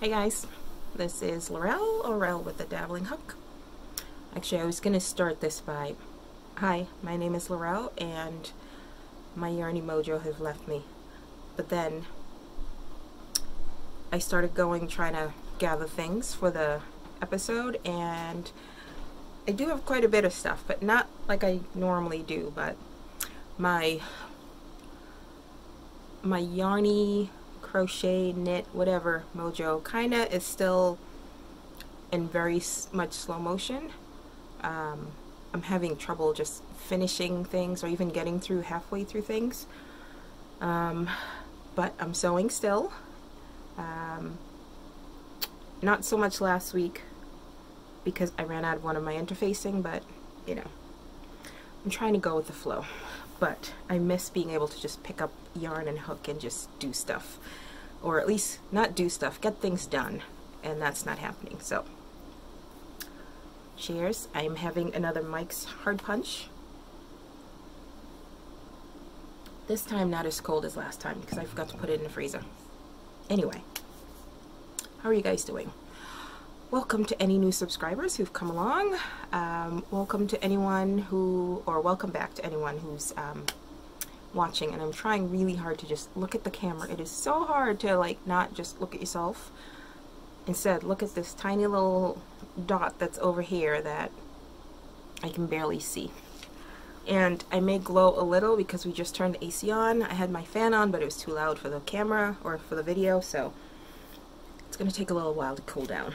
Hey guys, this is Laurel with the Dabbling Hook. Actually, I was going to start this by, hi, my name is Laurel and my yarny mojo has left me. But then I started trying to gather things for the episode, and I do have quite a bit of stuff, but not like I normally do, but my yarny crochet, knit, whatever mojo kinda is still in very much slow motion. I'm having trouble just finishing things or even getting through halfway through things, but I'm sewing still. Not so much last week because I ran out of one of my interfacing, but you know, I'm trying to go with the flow. But I miss being able to just pick up yarn and hook and just do stuff, or at least not do stuff, get things done, and that's not happening. So cheers. I'm having another Mike's Hard Punch. This time not as cold as last time because I forgot to put it in the freezer. Anyway, how are you guys doing? Welcome to any new subscribers who've come along. Welcome to anyone who, or welcome back to anyone who's watching. And I'm trying really hard to just look at the camera. It is so hard to like not just look at yourself. Instead, look at this tiny little dot that's over here that I can barely see. And I may glow a little because we just turned the AC on. I had my fan on, but it was too loud for the camera or for the video, so it's going to take a little while to cool down.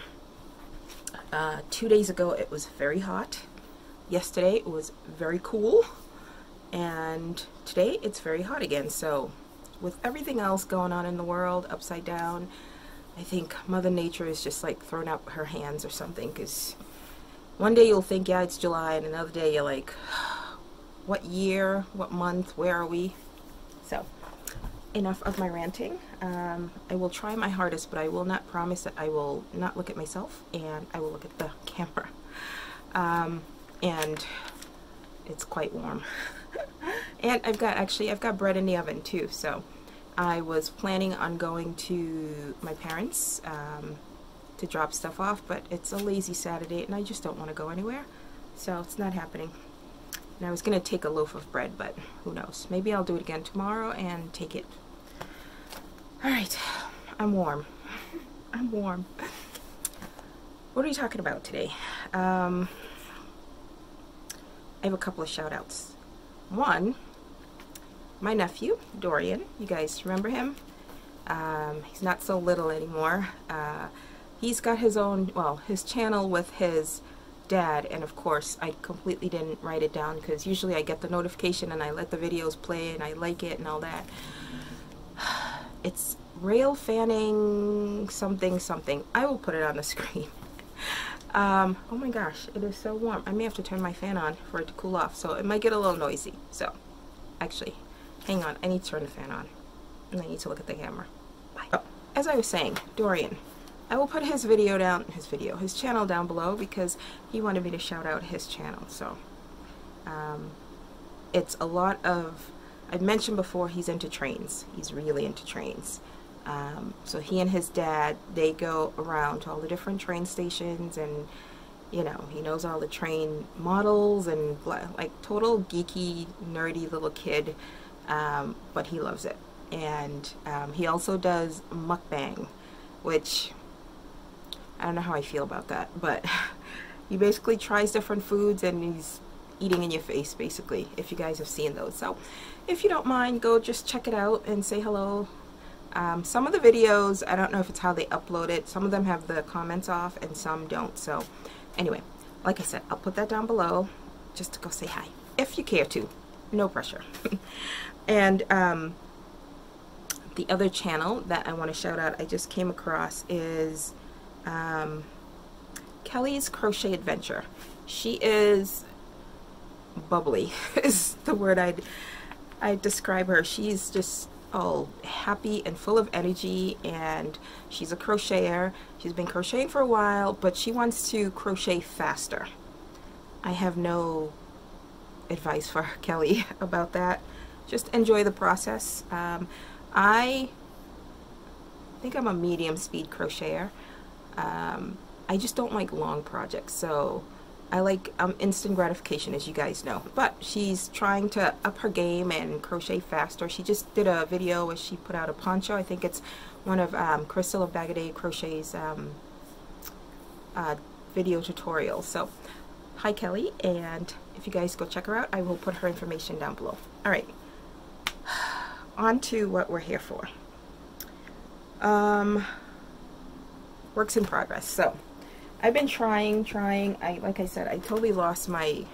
2 days ago it was very hot. Yesterday it was very cool. And today it's very hot again. So with everything else going on in the world upside down, I think Mother Nature is just like throwing up her hands or something, because one day you'll think, yeah, it's July, and another day you're like, what year, what month, where are we? So enough of my ranting. I will try my hardest, but I will not promise that I will not look at myself, and I will look at the camera. And it's quite warm. And I've got bread in the oven too, so I was planning on going to my parents to drop stuff off, but it's a lazy Saturday and I just don't want to go anywhere, so it's not happening. And I was going to take a loaf of bread, but who knows, maybe I'll do it again tomorrow and take it. Alright, I'm warm. I'm warm. What are we talking about today? I have a couple of shout outs. One, my nephew, Dorian. You guys remember him? He's not so little anymore. He's got his own, well, his channel with his dad, and of course I completely didn't write it down because usually I get the notification and I let the videos play and I like it and all that. It's rail fanning something something. I will put it on the screen. Oh my gosh, it is so warm. I may have to turn my fan on for it to cool off, so it might get a little noisy. So actually, hang on, I need to turn the fan on and I need to look at the camera. Bye. Oh, as I was saying, Dorian, I will put his channel down below because he wanted me to shout out his channel. So it's a lot of, I've mentioned before, he's into trains. He's really into trains. So he and his dad, they go around to all the different train stations, and you know, he knows all the train models and like total geeky, nerdy little kid, but he loves it. And he also does mukbang, which I don't know how I feel about that, but he basically tries different foods and he's eating in your face, basically, if you guys have seen those. So if you don't mind, go just check it out and say hello. Some of the videos, I don't know if it's how they upload it. Some of them have the comments off and some don't. So anyway, like I said, I'll put that down below just to go say hi, if you care to. No pressure. And the other channel that I want to shout out, I just came across, is Kelly's Crochet Adventure. She is bubbly is the word I'd describe her. She's just all happy and full of energy, and she's a crocheter. She's been crocheting for a while, but she wants to crochet faster. I have no advice for Kelly about that. Just enjoy the process. I I think I'm a medium speed crocheter. I just don't like long projects, so I like instant gratification, as you guys know. But she's trying to up her game and crochet faster. She just did a video where she put out a poncho. I think it's one of Priscilla Bagaday Crochet's video tutorials. So hi Kelly, and if you guys go check her out, I will put her information down below. Alright, on to what we're here for. Works in progress. So I've been trying. Like I said, I totally lost my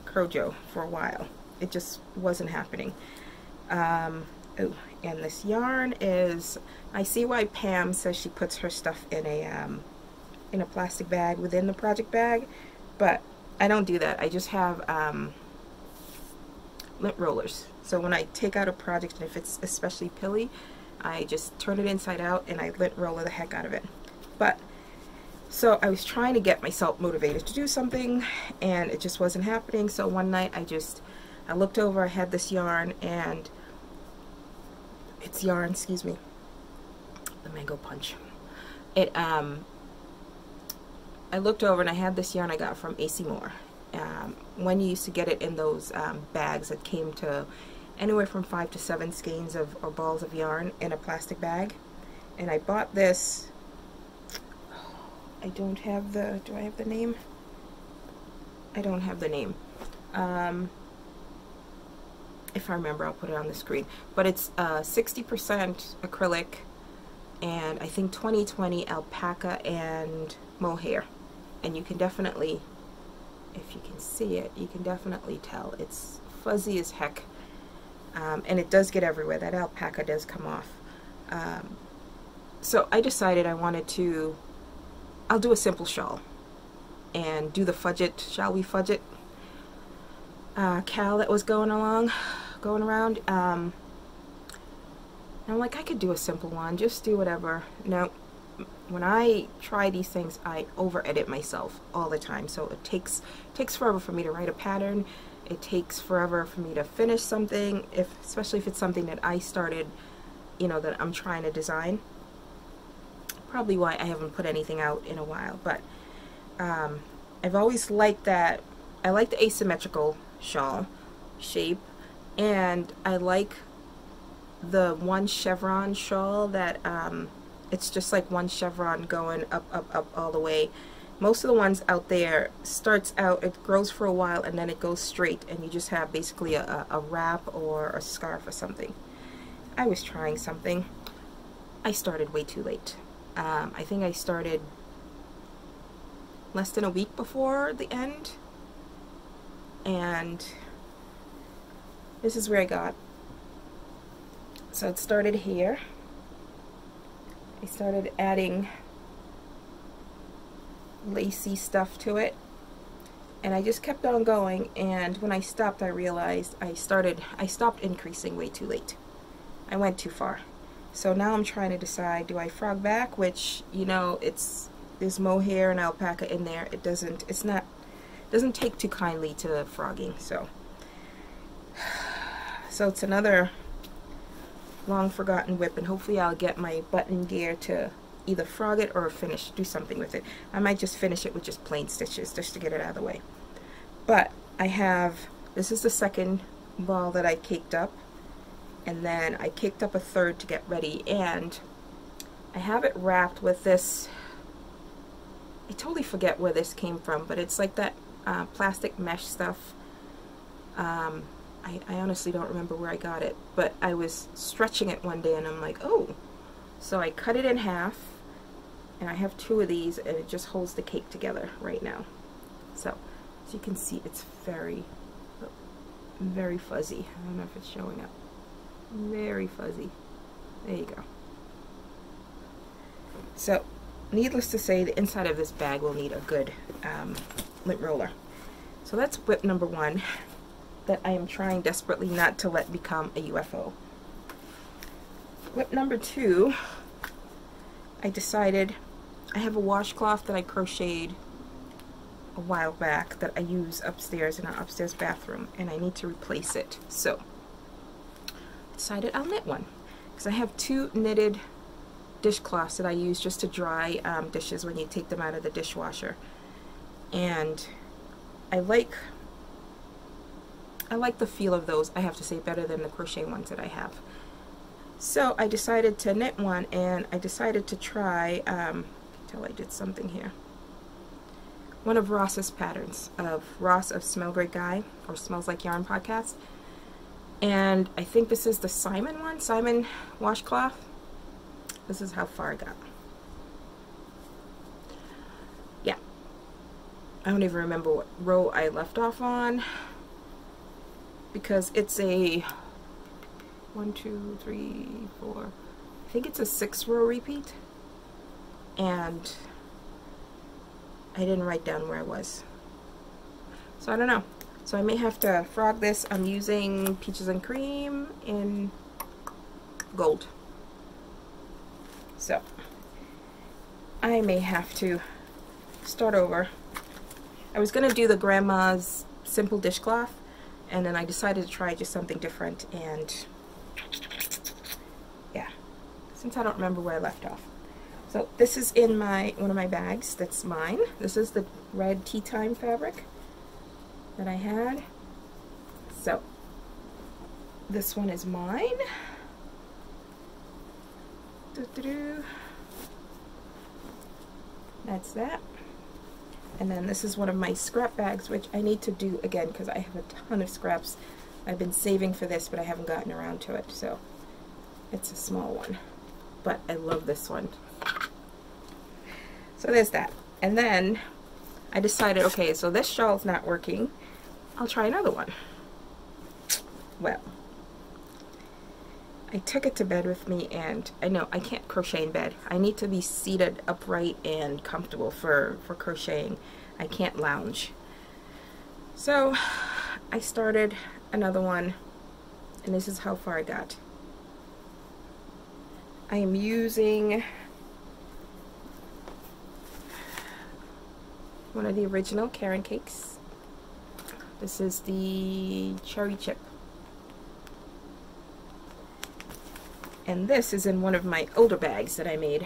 Crojo for a while. It just wasn't happening. Oh, and this yarn is, I see why Pam says she puts her stuff in a plastic bag within the project bag, but I don't do that. I just have lint rollers. So when I take out a project, and if it's especially pilly, I just turn it inside out and I lint roller the heck out of it. But so I was trying to get myself motivated to do something, and it just wasn't happening. So one night I looked over, I had this yarn, and it's yarn, excuse me, the Mango Punch. I looked over and I had this yarn I got from AC Moore. When you used to get it in those bags that came to anywhere from 5 to 7 skeins of or balls of yarn in a plastic bag. And I bought this, I don't have the, do I have the name? I don't have the name. If I remember, I'll put it on the screen. But it's 60% acrylic and I think 20/20 alpaca and mohair. And you can definitely, if you can see it, you can definitely tell. It's fuzzy as heck. And it does get everywhere. That alpaca does come off. So I decided I wanted to, I'll do a simple shawl and do the fudge it, shall we fudge it Cal that was going around. And I'm like, I could do a simple one, just do whatever. No, when I try these things, I over edit myself all the time. So it takes forever for me to write a pattern. It takes forever for me to finish something, especially if it's something that I started, you know, that I'm trying to design. Probably why I haven't put anything out in a while. But I've always liked that. I like the asymmetrical shawl shape, and I like the one chevron shawl that it's just like one chevron going up all the way. Most of the ones out there starts out, it grows for a while and then it goes straight, and you just have basically a wrap or a scarf or something. I was trying something. I started way too late. I think I started less than a week before the end, and this is where I got. So it started here. I started adding lacy stuff to it, and I just kept on going, and when I stopped I realized I stopped increasing way too late. I went too far. So now I'm trying to decide, do I frog back, which, you know, there's mohair and alpaca in there. It doesn't take too kindly to frogging. So it's another long forgotten whip, and hopefully I'll get my button gear to either frog it or do something with it. I might just finish it with just plain stitches just to get it out of the way. But I have, this is the second ball that I caked up, and then I caked up a third to get ready, and I have it wrapped with this, I totally forget where this came from, but it's like that plastic mesh stuff. I honestly don't remember where I got it, but I was stretching it one day and I'm like, oh. So I cut it in half, and I have 2 of these, and it just holds the cake together right now. So as you can see, it's very, very fuzzy. I don't know if it's showing up. Very fuzzy. There you go. So needless to say, the inside of this bag will need a good lint roller. So that's whip number 1 that I am trying desperately not to let become a UFO. Whip number 2, I decided, I have a washcloth that I crocheted a while back that I use upstairs in our upstairs bathroom, and I need to replace it. So I decided I'll knit one, because I have 2 knitted dishcloths that I use just to dry dishes when you take them out of the dishwasher. And I like the feel of those, I have to say, better than the crochet ones that I have. So I decided to knit one, and I decided to try, until I did something here, one of Ross's patterns, of Ross of Smell Great Guy, or Smells Like Yarn podcast. And I think this is the Simon one, Simon washcloth. This is how far I got. Yeah. I don't even remember what row I left off on, because it's a 1, 2, 3, 4, I think it's a 6-row repeat, and I didn't write down where I was, so I don't know. So I may have to frog this. I'm using Peaches and Cream in gold, so I may have to start over. I was gonna do the grandma's simple dishcloth, and then I decided to try just something different, and yeah, since I don't remember where I left off. So this is in one of my bags that's mine. This is the red tea time fabric that I had. So this one is mine. That's that. And then this is one of my scrap bags, which I need to do again because I have a ton of scraps. I've been saving for this, but I haven't gotten around to it, so it's a small one. But I love this one. So there's that. And then I decided, okay, so this shawl's not working. I'll try another one. Well, I took it to bed with me, and I know I can't crochet in bed. I need to be seated upright and comfortable for crocheting. I can't lounge. So I started another one, and this is how far I got. I am using one of the original Karen cakes. This is the cherry chip. And this is in one of my older bags that I made.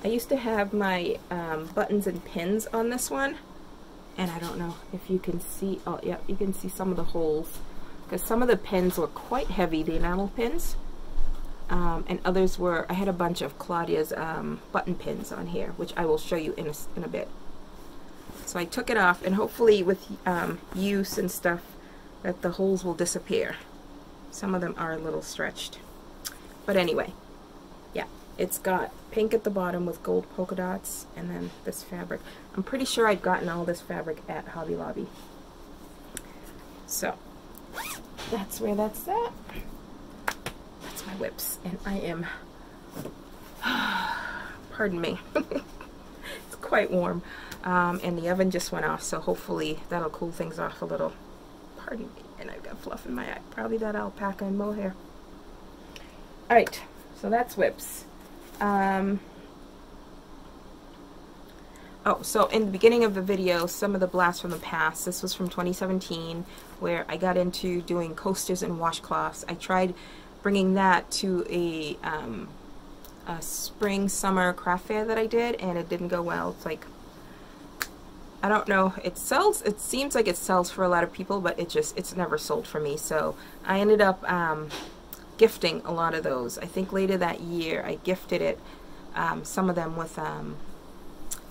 I used to have my buttons and pins on this one, and I don't know if you can see, oh yeah, you can see some of the holes, because some of the pins were quite heavy, the enamel pins, and others were, I had a bunch of Claudia's button pins on here, which I will show you in a bit. So I took it off, and hopefully with use and stuff that the holes will disappear. Some of them are a little stretched. But anyway, yeah, it's got pink at the bottom with gold polka dots, and then this fabric. I'm pretty sure I'd gotten all this fabric at Hobby Lobby. So, that's where that's at. That's my whips, and I am, pardon me, it's quite warm. And the oven just went off, so hopefully that'll cool things off a little. Pardon me, and I've got fluff in my eye. Probably that alpaca and mohair. Alright, so that's whips. Oh, so in the beginning of the video, some of the blasts from the past. This was from 2017, where I got into doing coasters and washcloths. I tried bringing that to a spring summer craft fair that I did, and it didn't go well. It's like, I don't know, it sells, it seems like it sells for a lot of people, but it's never sold for me. So I ended up gifting a lot of those. I think later that year I gifted it, some of them with,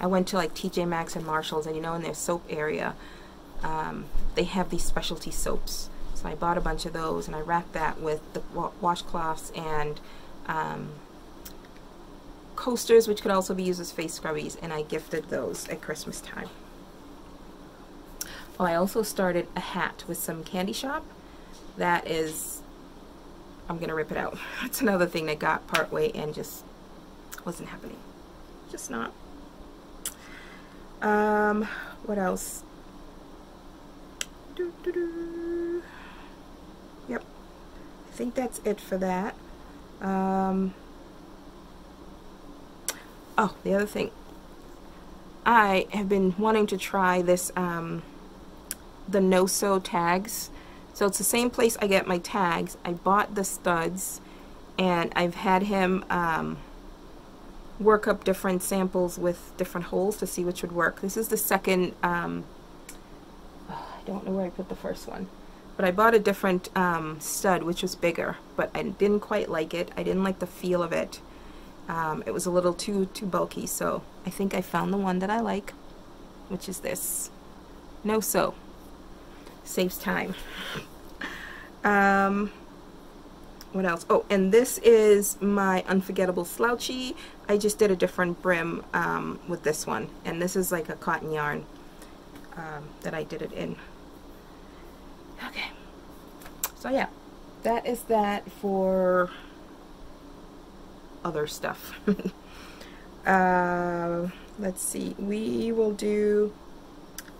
I went to like TJ Maxx and Marshalls, and you know, in their soap area, they have these specialty soaps. So I bought a bunch of those, and I wrapped that with the washcloths and coasters, which could also be used as face scrubbies, and I gifted those at Christmas time. Oh, I also started a hat with some Candy Shop. That is, I'm gonna rip it out. It's another thing that got part way and just wasn't happening. Just not. What else? Yep. I think that's it for that. Oh, the other thing. I have been wanting to try this, the no-sew tags. So it's the same place I get my tags. I bought the studs, and I've had him work up different samples with different holes to see which would work. This is the second, I don't know where I put the first one, but I bought a different stud which was bigger, but I didn't quite like it. I didn't like the feel of it. It was a little too bulky, so I think I found the one that I like, which is this. No sew. Saves time. What else? Oh, and this is my Unforgettable Slouchy. I just did a different brim with this one, and this is like a cotton yarn that I did it in. Okay, so yeah, that is that for other stuff. Let's see, we will do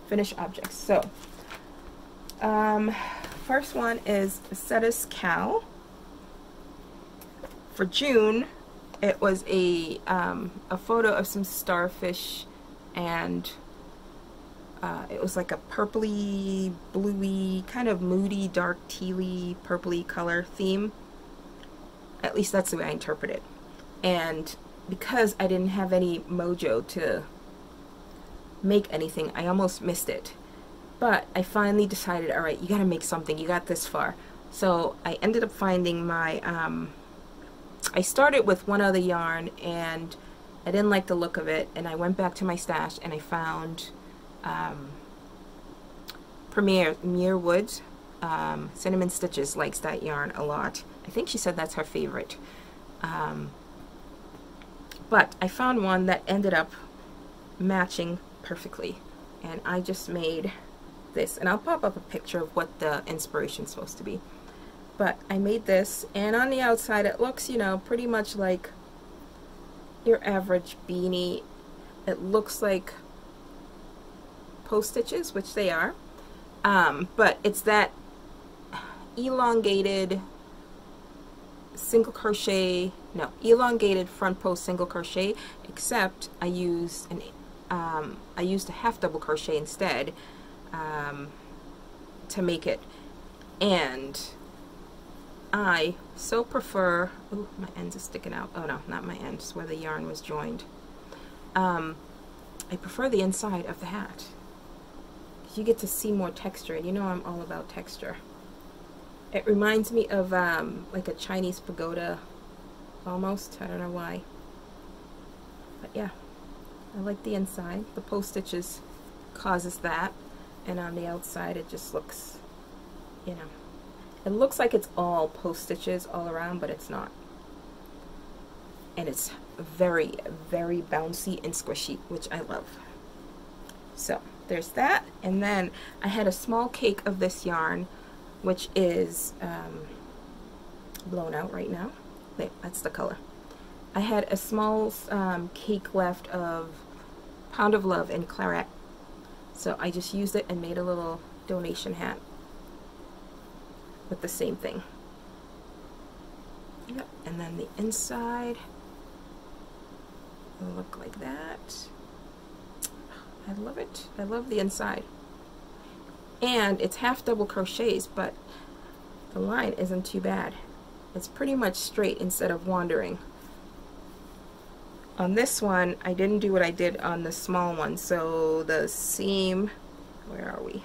finished objects. So first one is Cetus Cow. For June, it was a photo of some starfish, and it was like a purpley, bluey, kind of moody, dark tealy, purpley color theme. At least that's the way I interpret it. And because I didn't have any mojo to make anything, I almost missed it. But I finally decided, all right, you gotta make something. You got this far. So I ended up finding my I started with one other yarn, and I didn't like the look of it, and I went back to my stash and I found Premier Woods. Cinnamon Stitches likes that yarn a lot. I think she said that's her favorite. But I found one that ended up matching perfectly, and I just made this, and I'll pop up a picture of what the inspiration's supposed to be. But I made this, and on the outside it looks, you know, pretty much like your average beanie. It looks like post stitches, which they are, but it's that elongated single crochet, no, elongated front post single crochet, except I used a half double crochet instead to make it. And I so prefer, oh, my ends are sticking out. Oh no, not my ends, where the yarn was joined. I prefer the inside of the hat. You get to see more texture, and you know I'm all about texture. It reminds me of like a Chinese pagoda, almost. I don't know why. But yeah, I like the inside. The post stitches causes that, and on the outside it just looks, you know, it looks like it's all post stitches all around, but it's not. And it's very, very bouncy and squishy, which I love. So there's that. And then I had a small cake of this yarn, which is blown out right now. There, that's the color. I had a small cake left of Pound of Love in Claret. So I just used it and made a little donation hat with the same thing. Yep. And then the inside will look like that. I love it. I love the inside. And it's half double crochets, but the line isn't too bad. It's pretty much straight instead of wandering. On this one, I didn't do what I did on the small one, so the seam, where are we?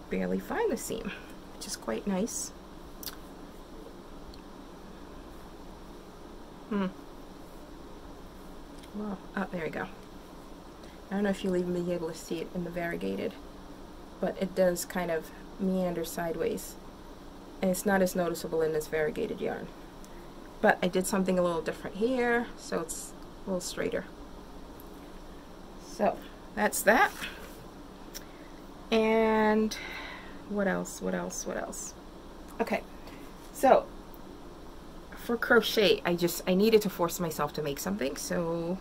Barely find the seam, which is quite nice. Well, oh, there we go. I don't know if you'll even be able to see it in the variegated, but it does kind of meander sideways, and it's not as noticeable in this variegated yarn. But I did something a little different here, so it's a little straighter. So that's that. And what else? What else? What else? Okay, so for crochet, I needed to force myself to make something. So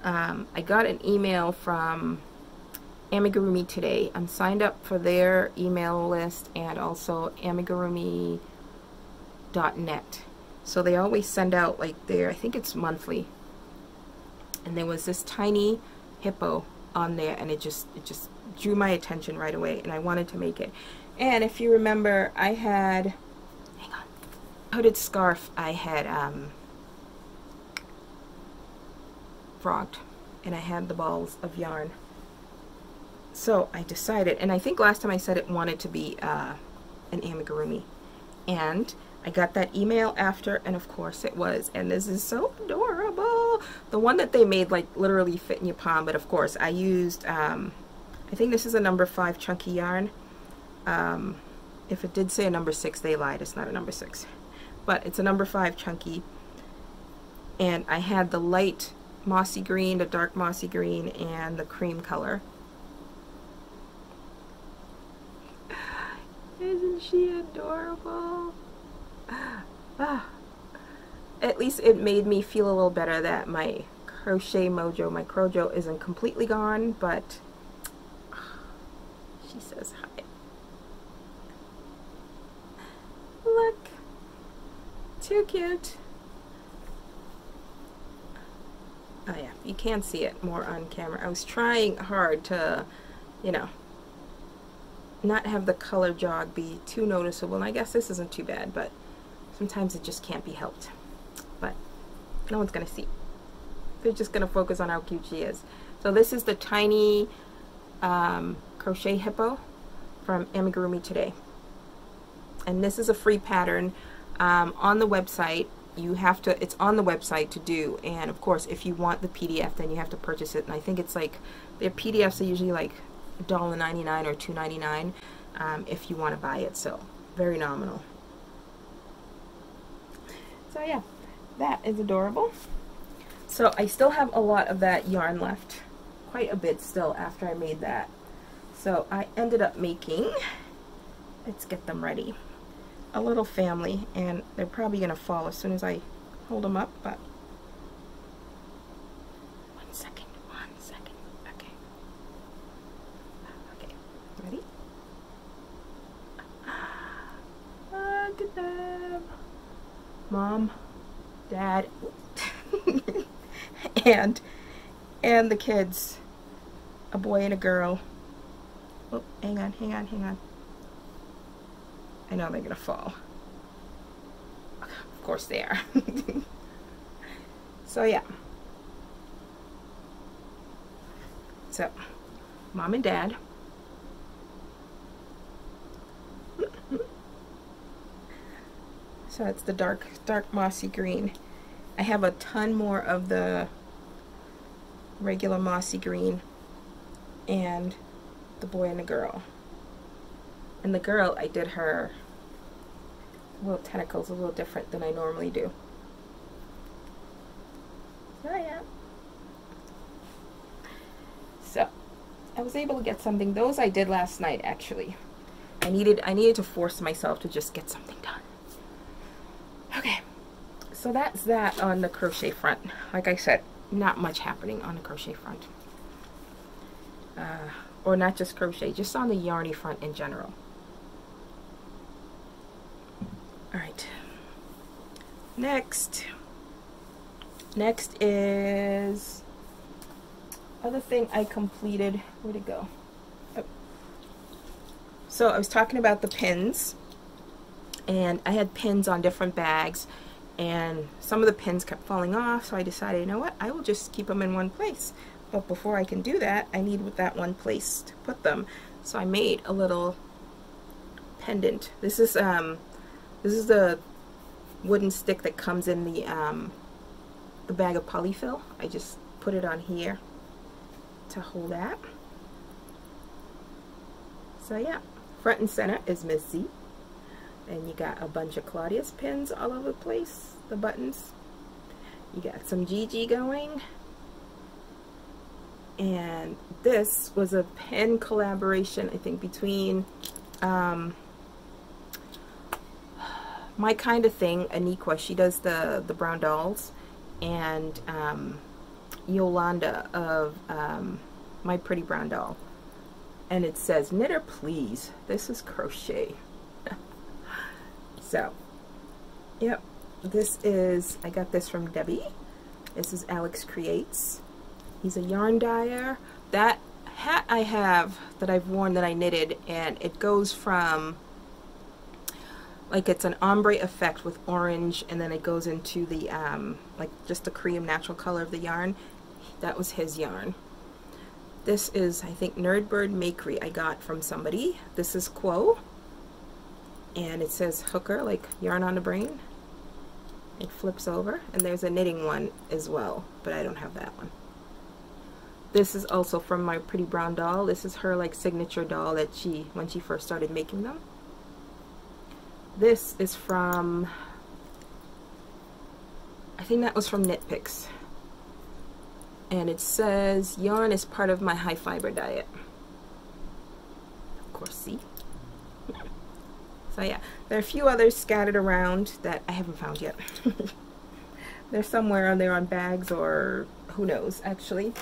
I got an email from Amigurumi today. I'm signed up for their email list and also amigurumi.net. So they always send out like their, I think it's monthly. And there was this tiny hippo on there, and it just drew my attention right away, and I wanted to make it. And if you remember, I had, hang on, hooded scarf I had frogged, and I had the balls of yarn. So I decided, and I think last time I said it wanted to be an amigurumi, and I got that email after, and of course it was, and this is so adorable. The one that they made like literally fit in your palm, but of course I used I think this is a number 5 chunky yarn. If it did say a number 6, they lied. It's not a number 6, but it's a number 5 chunky, and I had the light mossy green, the dark mossy green, and the cream color. Isn't she adorable? At least it made me feel a little better that my crochet mojo, my crojo, isn't completely gone, but she says hi. Look, too cute. Oh yeah, you can see it more on camera. I was trying hard to, you know, not have the color jog be too noticeable, and I guess this isn't too bad, but sometimes it just can't be helped. But no one's gonna see. They're just gonna focus on how cute she is. So this is the tiny crochet hippo from Amigurumi Today, and this is a free pattern on the website. You have to, it's on the website to do, and of course if you want the PDF then you have to purchase it, and I think it's like, their PDFs are usually like $1.99 or $2.99 if you want to buy it, so very nominal. So yeah, that is adorable. So I still have a lot of that yarn left, quite a bit still after I made that. So I ended up making, let's get them ready, a little family, and they're probably going to fall as soon as I hold them up, but one second, okay. Okay, ready? Look at them. Mom, Dad, and the kids, a boy and a girl. Oh, hang on. I know they're gonna fall. Of course they are. So yeah. So, Mom and Dad. So it's the dark mossy green. I have a ton more of the regular mossy green, and the boy and the girl. And the girl, I did her little tentacles a little different than I normally do. So yeah. So I was able to get something. Those I did last night actually. I needed to force myself to just get something done. Okay. So that's that on the crochet front. Like I said, not much happening on the crochet front. Or not just crochet, just on the yarny front in general. Alright. Next is other thing I completed. Where'd it go? Oh. So I was talking about the pins, and I had pins on different bags, and some of the pins kept falling off, so I decided, you know what, I will just keep them in one place. But before I can do that, I need that one place to put them. So I made a little pendant. This is the wooden stick that comes in the bag of polyfill. I just put it on here to hold that. So yeah, front and center is Miss Z. And you got a bunch of Claudia's pins all over the place, the buttons. You got some Gigi going. And this was a pen collaboration, I think, between My Kind of Thing, Aniqua, she does the brown dolls, and Yolanda of My Pretty Brown Doll. And it says, "Knitter, please. This is crochet." So, yep, this is, I got this from Debbie. This is Alex Creates. He's a yarn dyer. That hat I have that I've worn that I knitted, and it goes from like it's an ombre effect with orange, and then it goes into the like just the cream natural color of the yarn. That was his yarn. This is, I think, Nerdbird Makery I got from somebody. This is Quo, and it says hooker, like yarn on the brain. It flips over, and there's a knitting one as well, but I don't have that one. This is also from my Pretty Brown Doll. This is her like signature doll that when she first started making them. This is from, I think that was from Knit Picks. And it says, yarn is part of my high fiber diet. Of course, see? So yeah, there are a few others scattered around that I haven't found yet. They're somewhere on there on bags, or who knows, actually.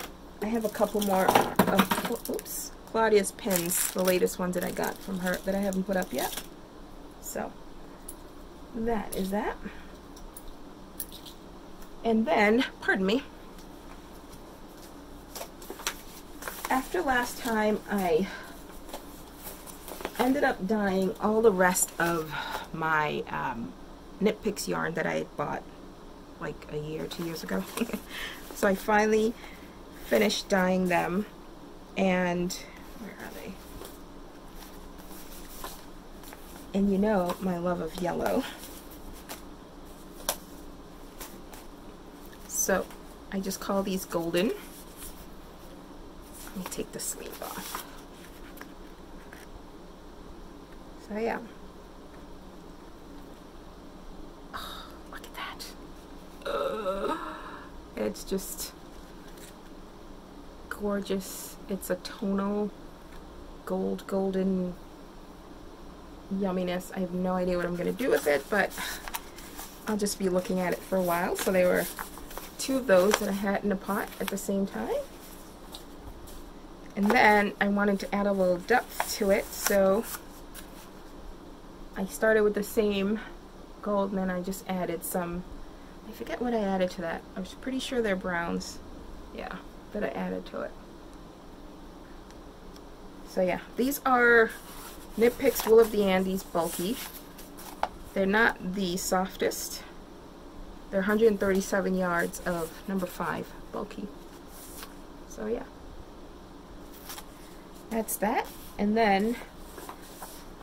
I have a couple more of, oops, Claudia's pins, the latest ones that I got from her that I haven't put up yet. So, that is that. And then, pardon me, after last time I ended up dyeing all the rest of my Knit Picks yarn that I had bought like a year, 2 years ago. So I finally finished dyeing them, and where are they? And you know my love of yellow. So I just call these golden. Let me take the sleeve off. So yeah. Oh, look at that. It's just gorgeous. It's a tonal golden yumminess. I have no idea what I'm going to do with it, but I'll just be looking at it for a while. So there were 2 of those that I had in a pot at the same time. And then I wanted to add a little depth to it, so I started with the same gold, and then I just added some, I forget what I added to that. I was pretty sure they're browns, yeah, that I added to it. So yeah, these are Knit Picks Wool of the Andes bulky. They're not the softest. They're 137 yards of number 5 bulky. So yeah, that's that. And then,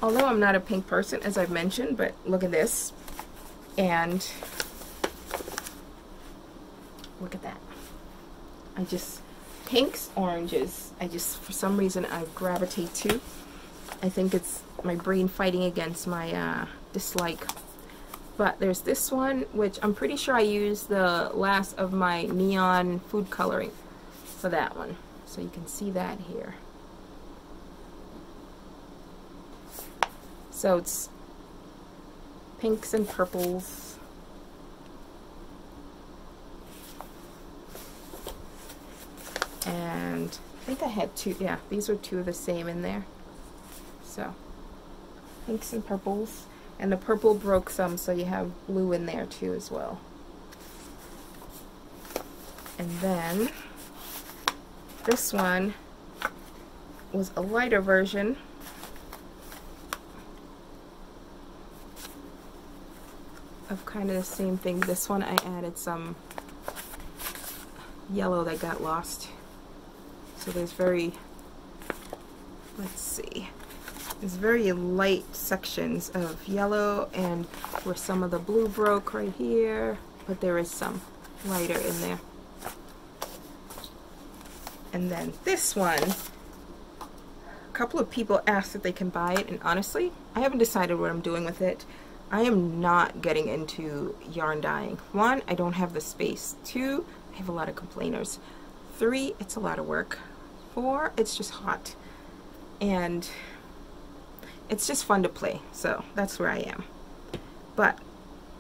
although I'm not a pink person, as I've mentioned, but look at this, and look at that. I just, pinks, oranges, I just, for some reason, I gravitate to. I think it's my brain fighting against my dislike. But there's this one, which I'm pretty sure I used the last of my neon food coloring for that one. So you can see that here. So it's pinks and purples. And I think I had 2, yeah, these were 2 of the same in there. So, pinks and purples. And the purple broke some, so you have blue in there too as well. And then, this one was a lighter version. Of kind of the same thing. This one I added some yellow that got lost. So there's very, let's see, there's very light sections of yellow, and where some of the blue broke right here, but there is some lighter in there. And then this one, a couple of people asked if they can buy it, and honestly, I haven't decided what I'm doing with it. I am not getting into yarn dyeing. 1, I don't have the space. 2, I have a lot of complainers. 3, it's a lot of work. 4, it's just hot. And it's just fun to play, so that's where I am. But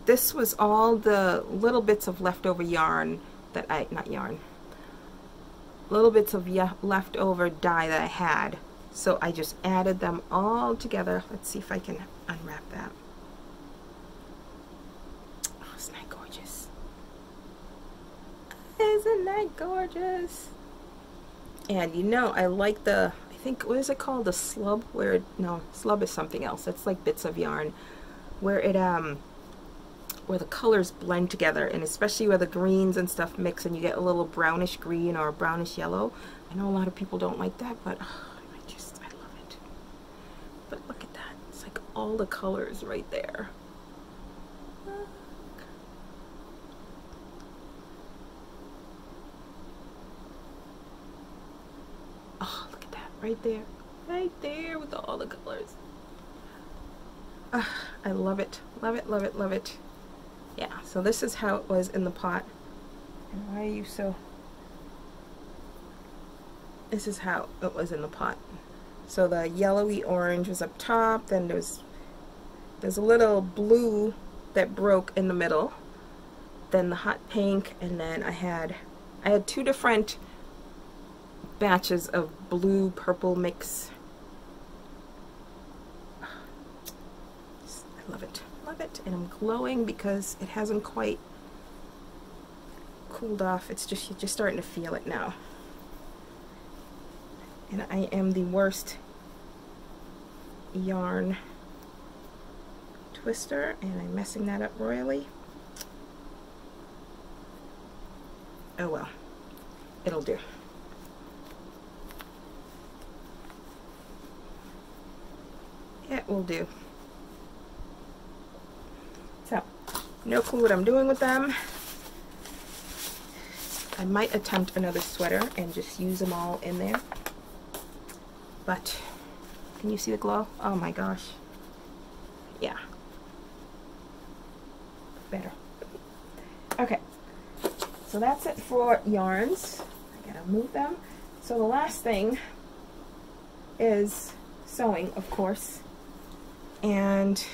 this was all the little bits of leftover yarn that I, not yarn, little bits of leftover dye that I had. So I just added them all together. Let's see if I can unwrap that. Isn't that gorgeous? Isn't that gorgeous? And you know, I like the, I think, what is it called? The slub? Where, no, slub is something else. It's like bits of yarn where it where the colors blend together, and especially where the greens and stuff mix and you get a little brownish green or brownish yellow. I know a lot of people don't like that, but I love it. But look at that. It's like all the colors right there. Look. Oh, look at that right there. Right there with all the colors. I love it. Love it, love it, love it. Yeah, so this is how it was in the pot. And why are you so... This is how it was in the pot. So the yellowy orange was up top, then there's a little blue that broke in the middle, then the hot pink, and then I had 2 different batches of blue purple mix. I love it. Love it. And I'm glowing because it hasn't quite cooled off. It's just, you're just starting to feel it now. And I am the worst yarn twister, and I'm messing that up royally. Oh well, it'll do. It will do. So, no clue what I'm doing with them. I might attempt another sweater and just use them all in there. But, can you see the glow? Oh my gosh. Yeah. Better. Okay. So that's it for yarns. I gotta move them. So the last thing is sewing, of course. And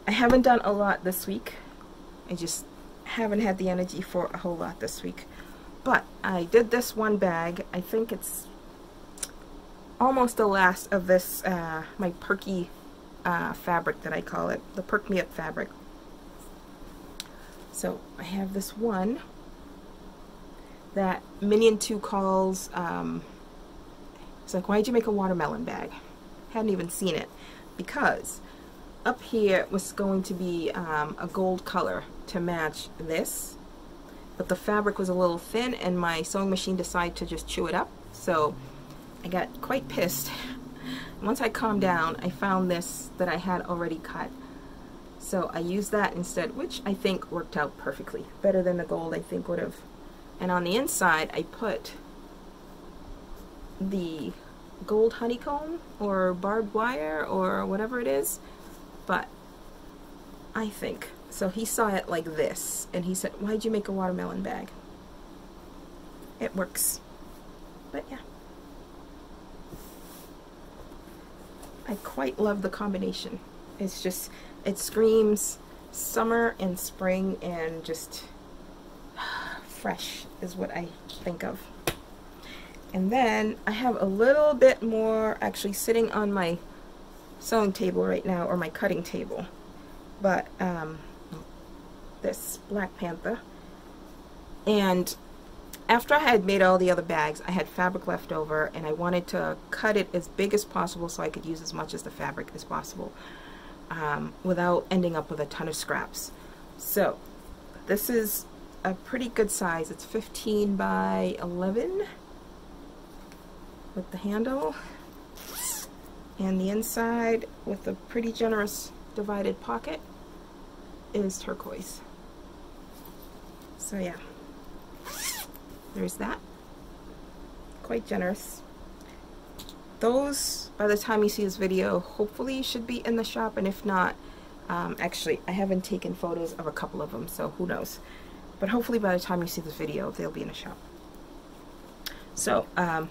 I haven't done a lot this week. I just haven't had the energy for a whole lot this week. But I did this one bag. I think it's almost the last of this, my perky fabric that I call it, the Perk Me Up fabric. So I have this one that Minion 2 calls, it's like, why'd you make a watermelon bag? Hadn't even seen it, because up here was going to be a gold color to match this, but the fabric was a little thin and my sewing machine decided to just chew it up, so I got quite pissed. Once I calmed down, I found this that I had already cut, so I used that instead, which I think worked out perfectly, better than the gold I think would have. And on the inside I put the gold honeycomb or barbed wire or whatever it is, but I think, so he saw it like this and he said, why'd you make a watermelon bag? It works. But yeah, I quite love the combination. It's just, it screams summer and spring and just fresh is what I think of. And then I have a little bit more actually sitting on my sewing table right now, or my cutting table, but this Black Panther. And after I had made all the other bags, I had fabric left over and I wanted to cut it as big as possible so I could use as much as the fabric as possible without ending up with a ton of scraps. So this is a pretty good size. It's 15 by 11 with the handle, and the inside with a pretty generous divided pocket is turquoise. So yeah, there's that. Quite generous. Those, by the time you see this video, hopefully should be in the shop, and if not, actually I haven't taken photos of a couple of them, so who knows, but hopefully by the time you see this video they'll be in the shop. So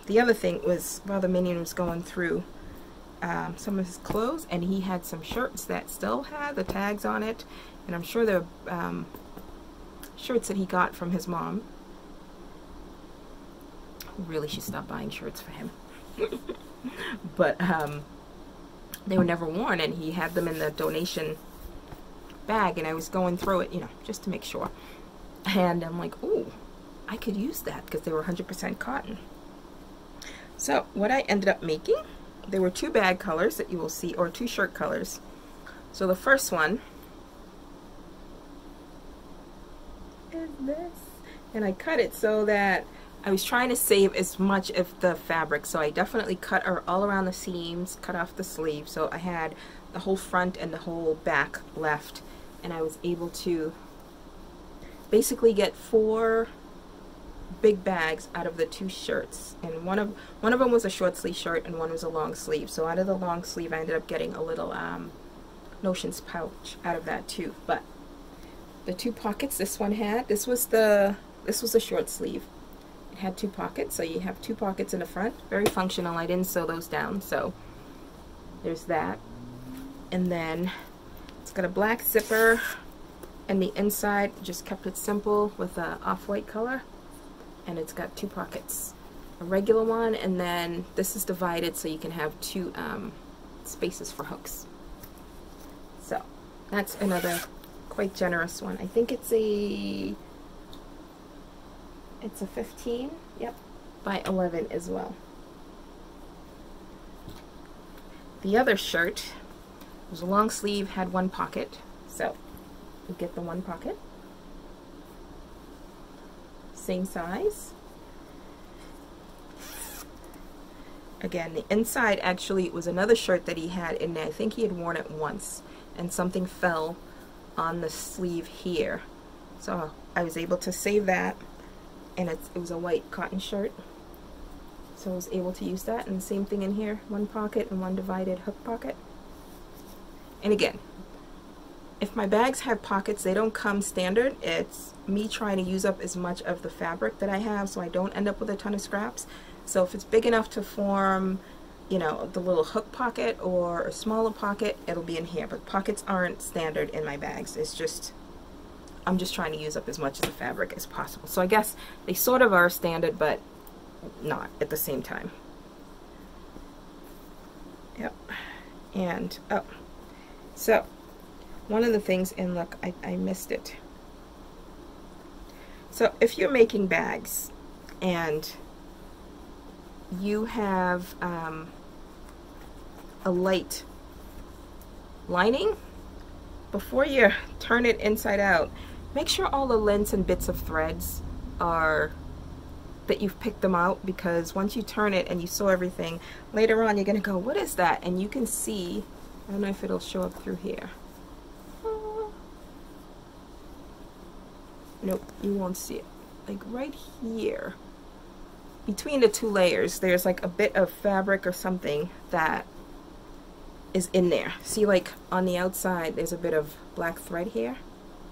the other thing was, while the Minion was going through some of his clothes, and he had some shirts that still had the tags on it, and I'm sure they're shirts that he got from his mom. Really should stop buying shirts for him. But they were never worn, and he had them in the donation bag, and I was going through it, you know, just to make sure, and I'm like, ooh, I could use that because they were 100% cotton. So what I ended up making, there were 2 bag colors that you will see, or 2 shirt colors. So the first one is this, and I cut it so that I was trying to save as much of the fabric, so I definitely cut all around the seams, cut off the sleeve, so I had the whole front and the whole back left, and I was able to basically get 4 big bags out of the 2 shirts, and one of them was a short sleeve shirt and one was a long sleeve. So out of the long sleeve I ended up getting a little notions pouch out of that too. But the 2 pockets this one had, this was a short sleeve. It had 2 pockets, so you have 2 pockets in the front. Very functional. I didn't sew those down, so there's that. And then it's got a black zipper, and the inside just kept it simple with a off-white color, and it's got 2 pockets, a regular one, and then this is divided so you can have 2 spaces for hooks. So that's another quite generous one. I think it's a 15, yep, by 11 as well. The other shirt was a long sleeve, had 1 pocket, so you get the 1 pocket, same size. Again, the inside, actually it was another shirt that he had in there. I think he had worn it once and something fell on the sleeve here, so I was able to save that, and it was a white cotton shirt, so I was able to use that. And the same thing in here, 1 pocket and 1 divided hook pocket. And again, if my bags have pockets, they don't come standard. It's me trying to use up as much of the fabric that I have so I don't end up with a ton of scraps. So if it's big enough to form, you know, the little hook pocket or a smaller pocket, it'll be in here. But pockets aren't standard in my bags. It's just, I'm just trying to use up as much of the fabric as possible. So I guess they sort of are standard, but not at the same time. Yep. And, oh, so one of the things, and look, I missed it. So if you're making bags and you have a light lining, before you turn it inside out, make sure all the lengths and bits of threads are that you've picked them out, because once you turn it and you sew everything, later on you're gonna go, what is that? And you can see, I don't know if it'll show up through here. Nope, you won't see it. Like right here, between the 2 layers, there's like a bit of fabric or something that is in there. See, like on the outside, there's a bit of black thread here.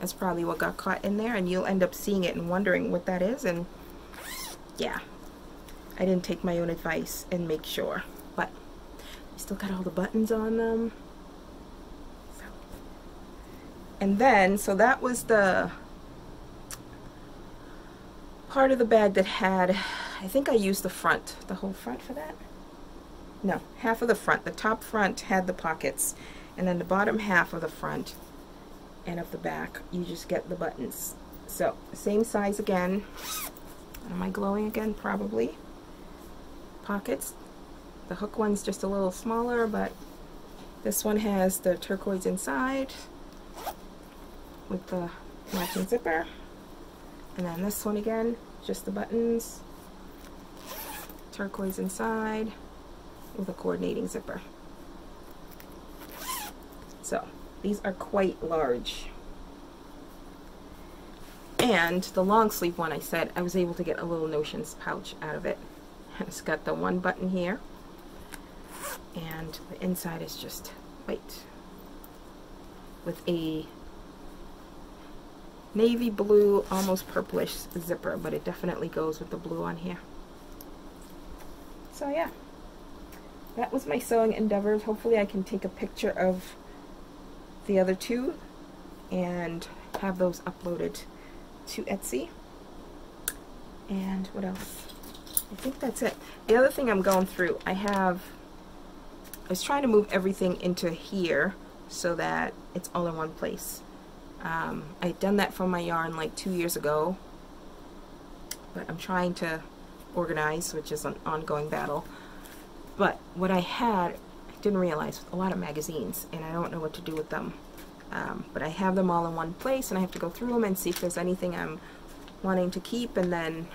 That's probably what got caught in there, and you'll end up seeing it and wondering what that is. And yeah, I didn't take my own advice and make sure, but I still got all the buttons on them. So. And then, so that was the part of the bag that had, I think I used the front, the whole front for that? No, half of the front. The top front had the pockets, and then the bottom half of the front and of the back, you just get the buttons. So, same size again. Am I glowing again? Probably. Pockets. The hook one's just a little smaller, but this one has the turquoise inside with the matching zipper. And then this one again, just the buttons, turquoise inside with a coordinating zipper. So these are quite large. And the long sleeve one, I said I was able to get a little notions pouch out of it. It's got the 1 button here, and the inside is just white with a navy blue, almost purplish zipper, but it definitely goes with the blue on here. So yeah, that was my sewing endeavors. Hopefully I can take a picture of the other 2 and have those uploaded to Etsy. And what else? I think that's it. The other thing I'm going through, I was trying to move everything into here so that it's all in one place. I'd done that from my yarn like 2 years ago, but I'm trying to organize, which is an ongoing battle. But what I didn't realize, a lot of magazines, and I don't know what to do with them. But I have them all in one place, and I have to go through them and see if there's anything I'm wanting to keep, and then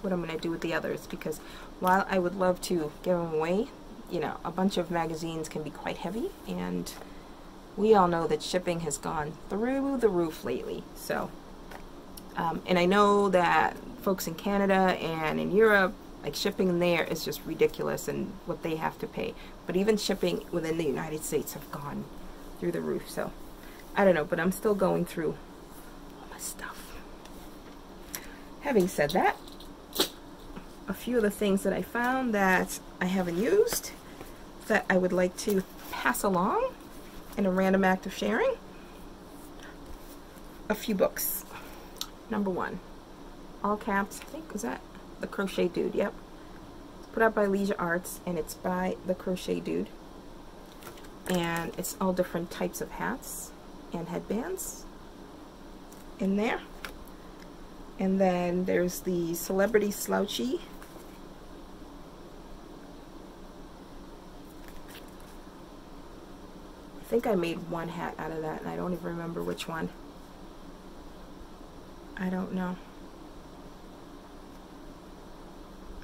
what I'm going to do with the others, because while I would love to give them away, you know, a bunch of magazines can be quite heavy, and we all know that shipping has gone through the roof lately. So, and I know that folks in Canada and in Europe, like shipping there is just ridiculous and what they have to pay. But even shipping within the United States have gone through the roof. So, I don't know, but I'm still going through all my stuff. Having said that, a few of the things that I found that I haven't used that I would like to pass along in a random act of sharing. A few books. Number one, all caps, I think, was that The Crochet Dude? Yep. It's put out by Leisure Arts, and it's by The Crochet Dude. And it's all different types of hats and headbands in there. And then there's the Celebrity Slouchy. I think I made one hat out of that, and I don't even remember which one. I don't know.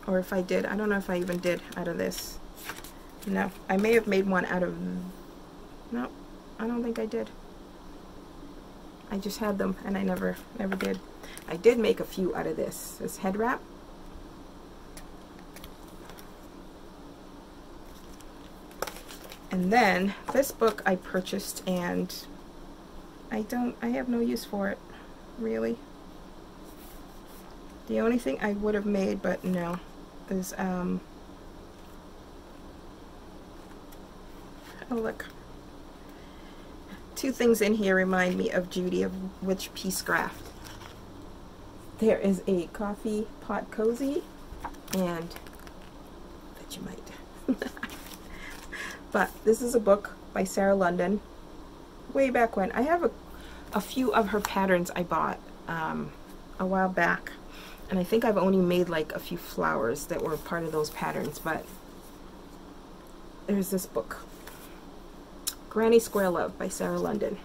Or if I did, I don't know if I even did out of this. No, I may have made one out of... No, I don't think I did. I just had them, and I never did. I did make a few out of this head wrap. And then this book I purchased, and I have no use for it, really. The only thing I would have made, but no, is oh look, two things in here remind me of Judy of Witch Piece Craft. There is a coffee pot cozy, and that you might. But this is a book by Sarah London, way back when. I have a few of her patterns I bought a while back, and I think I've only made like a few flowers that were part of those patterns, but there's this book, Granny Square Love by Sarah London.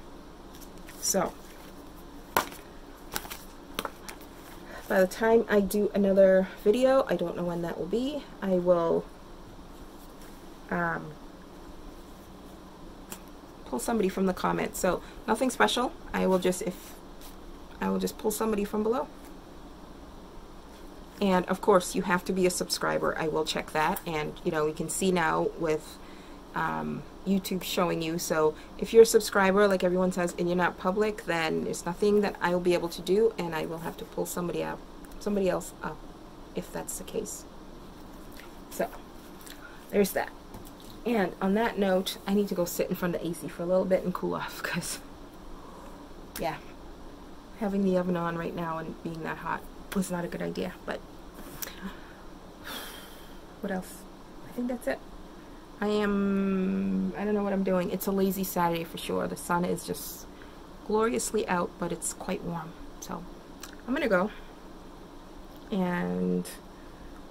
So, by the time I do another video, I don't know when that will be, I will pull somebody from the comments. So nothing special. I will just pull somebody from below. And of course you have to be a subscriber. I will check that, and you know, we can see now with YouTube showing you. So if you're a subscriber, like everyone says, and you're not public, then there's nothing that I will be able to do, and I will have to pull somebody else up if that's the case. So there's that. And on that note, I need to go sit in front of the AC for a little bit and cool off, because, yeah, having the oven on right now and being that hot was not a good idea. But what else? I think that's it. I don't know what I'm doing. It's a lazy Saturday for sure. The sun is just gloriously out, but it's quite warm. So I'm going to go, and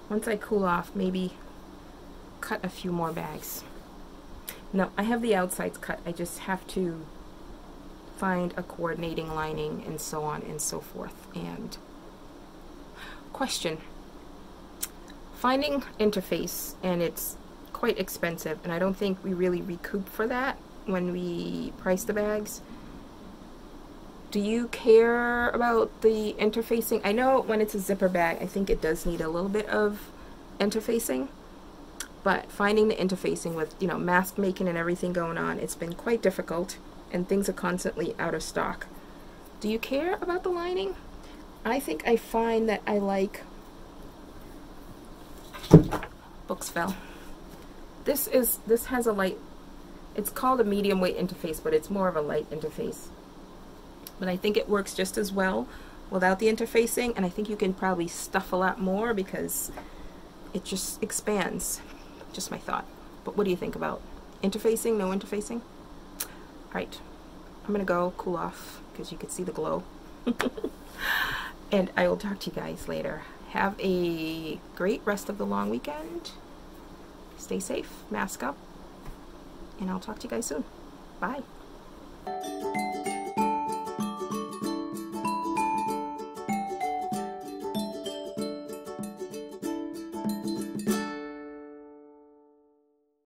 once I cool off, maybe cut a few more bags. No, I have the outsides cut. I just have to find a coordinating lining and so on and so forth. And question, finding interface, and it's quite expensive, and I don't think we really recoup for that when we price the bags. Do you care about the interfacing? I know when it's a zipper bag, I think it does need a little bit of interfacing. But finding the interfacing with, you know, mask making and everything going on, it's been quite difficult, and things are constantly out of stock. Do you care about the lining? I think I find that I like... Books fell. This has a light, it's called a medium weight interface, but it's more of a light interface. But I think it works just as well without the interfacing, and I think you can probably stuff a lot more because it just expands. Just my thought. But what do you think about interfacing? No interfacing? Alright, I'm gonna go cool off because you can see the glow. And I will talk to you guys later. Have a great rest of the long weekend. Stay safe, mask up, and I'll talk to you guys soon. Bye.